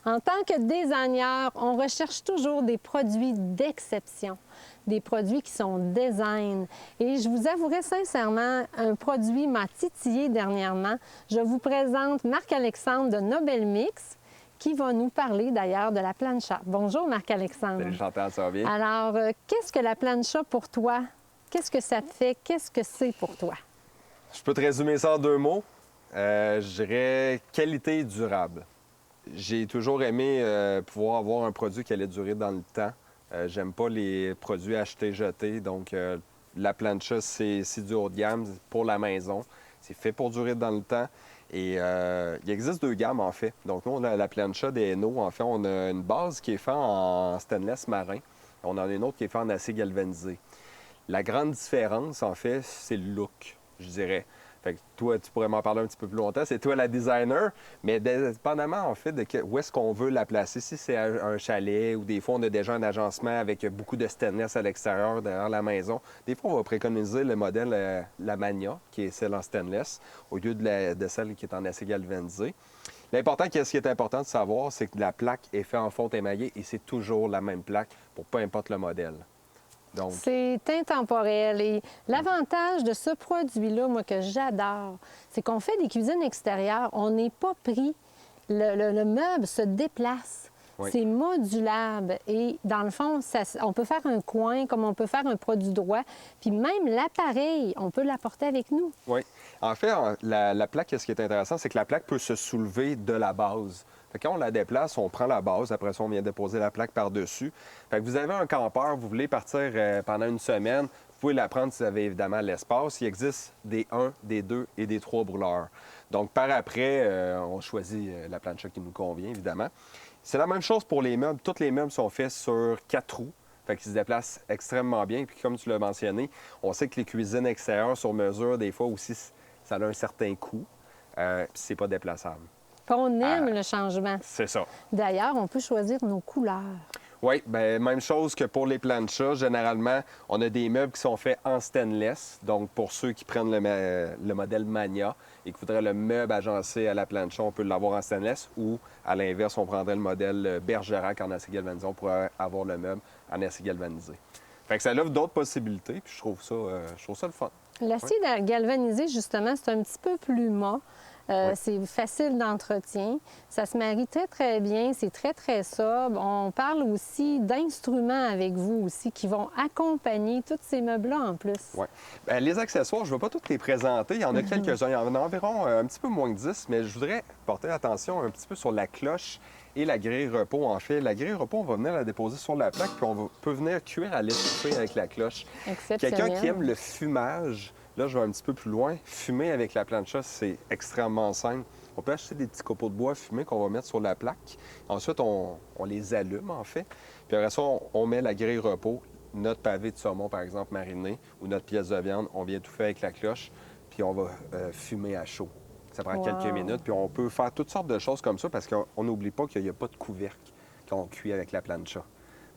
En tant que designer, on recherche toujours des produits d'exception, des produits qui sont design. Et je vous avouerai sincèrement, un produit m'a titillé dernièrement. Je vous présente Marc-Alexandre de Nobel Mix, qui va nous parler d'ailleurs de la plancha. Bonjour Marc-Alexandre. Salut Chantal, ça va bien? Alors, qu'est-ce que la plancha pour toi? Qu'est-ce que ça fait? Qu'est-ce que c'est pour toi? Je peux te résumer ça en 2 mots. Je dirais qualité durable. J'ai toujours aimé pouvoir avoir un produit qui allait durer dans le temps. J'aime pas les produits achetés, jetés. Donc, la plancha, c'est du haut de gamme pour la maison. C'est fait pour durer dans le temps. Et il existe 2 gammes, en fait. Donc, nous, on a la plancha des Hainaut. En fait, on a une base qui est faite en stainless marin. On en a une autre qui est faite en acier galvanisé. La grande différence, en fait, c'est le look, je dirais. Fait que toi, tu pourrais m'en parler un petit peu plus longtemps. C'est toi la designer, mais dépendamment, en fait, où est-ce qu'on veut la placer. Si c'est un chalet ou des fois, on a déjà un agencement avec beaucoup de stainless à l'extérieur, derrière la maison, des fois, on va préconiser le modèle, la Mania, qui est celle en stainless, au lieu de celle qui est en acier galvanisé. L'important, ce qui est important de savoir, c'est que la plaque est faite en fonte émaillée et c'est toujours la même plaque pour peu importe le modèle. Donc... C'est intemporel. Et l'avantage de ce produit-là, moi, que j'adore, c'est qu'on fait des cuisines extérieures. On n'est pas pris. Le meuble se déplace. Oui. C'est modulable. Et dans le fond, on peut faire un coin comme on peut faire un produit droit. Puis même l'appareil, on peut l'apporter avec nous. Oui. En fait, la plaque, ce qui est intéressant, c'est que la plaque peut se soulever de la base. Fait que quand on la déplace, on prend la base. Après ça, on vient déposer la plaque par-dessus. Fait que vous avez un campeur, vous voulez partir pendant une semaine, vous pouvez la prendre si vous avez évidemment l'espace. Il existe des 1, des 2 et des 3 brûleurs. Donc, par après, on choisit la plancha qui nous convient, évidemment. C'est la même chose pour les meubles. Tous les meubles sont faits sur 4 roues. Fait qu'ils se déplacent extrêmement bien. Puis comme tu l'as mentionné, on sait que les cuisines extérieures sur mesure, des fois aussi, ça a un certain coût. Puis c'est pas déplaçable. On aime le changement. C'est ça. D'ailleurs, on peut choisir nos couleurs. Oui, bien, même chose que pour les planchas. Généralement, on a des meubles qui sont faits en stainless. Donc, pour ceux qui prennent le modèle Mania et qui voudraient le meuble agencé à la plancha, on peut l'avoir en stainless. Ou, à l'inverse, on prendrait le modèle Bergerac en acier galvanisé. On pourrait avoir le meuble en acier galvanisé. Fait que ça offre d'autres possibilités, puis je trouve ça le fun. L'acier galvanisé, justement, c'est un petit peu plus mat. C'est facile d'entretien. Ça se marie très, très bien. C'est très, très sobre. On parle aussi d'instruments avec vous aussi qui vont accompagner tous ces meubles-là en plus. Oui. Bien, les accessoires, je ne vais pas tous les présenter. Il y en a quelques-uns. Il y en a environ un petit peu moins que 10, mais je voudrais porter attention un petit peu sur la cloche et la grille repos. En fait, la grille repos, on va venir la déposer sur la plaque, puis peut venir cuire à l'étouffée avec la cloche. Quelqu'un qui aime le fumage, là, je vais un petit peu plus loin. Fumer avec la plancha, c'est extrêmement simple. On peut acheter des petits copeaux de bois fumés qu'on va mettre sur la plaque. Ensuite, on les allume, en fait. Puis après ça, on met la grille repos, notre pavé de saumon, par exemple, mariné, ou notre pièce de viande. On vient tout faire avec la cloche, puis on va fumer à chaud. Ça prend quelques minutes, puis on peut faire toutes sortes de choses comme ça parce qu'on n'oublie pas qu'il n'y a pas de couvercle quand on cuit avec la plancha.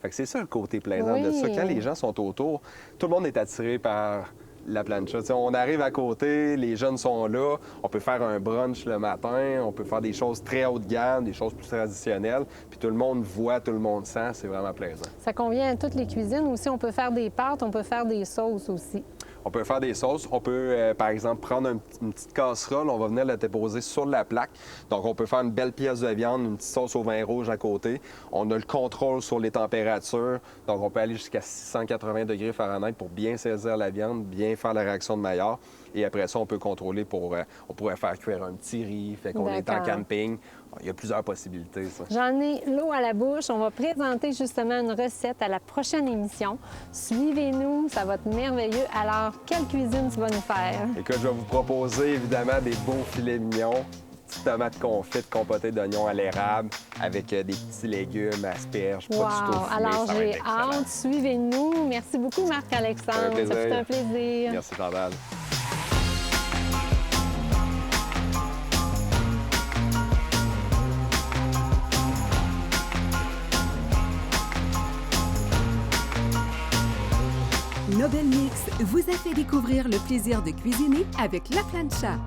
Fait que c'est ça le côté plaisant de ça. Quand les gens sont autour, tout le monde est attiré par la plancha. T'sais, on arrive à côté, les jeunes sont là, on peut faire un brunch le matin, on peut faire des choses très haut de gamme, des choses plus traditionnelles, puis tout le monde voit, tout le monde sent, c'est vraiment plaisant. Ça convient à toutes les cuisines. Aussi, on peut faire des pâtes, on peut faire des sauces aussi. On peut faire des sauces. On peut, par exemple, prendre une petite casserole, on va venir la déposer sur la plaque. Donc, on peut faire une belle pièce de viande, une petite sauce au vin rouge à côté. On a le contrôle sur les températures. Donc, on peut aller jusqu'à 680 degrés Fahrenheit pour bien saisir la viande, bien faire la réaction de Maillard. Et après ça, on peut contrôler on pourrait faire cuire un petit riz, fait qu'on est en camping. Il y a plusieurs possibilités, ça. J'en ai l'eau à la bouche. On va présenter justement une recette à la prochaine émission. Suivez-nous, ça va être merveilleux. Alors, quelle cuisine tu vas nous faire? Écoute, je vais vous proposer évidemment des beaux filets mignons, petites tomates confites compotées d'oignons à l'érable avec des petits légumes, asperges, pas du tout fumé. Alors, j'ai hâte. Suivez-nous. Merci beaucoup, Marc-Alexandre. Ça fait un plaisir. Merci, Chantal. Nobel Mix vous a fait découvrir le plaisir de cuisiner avec la plancha.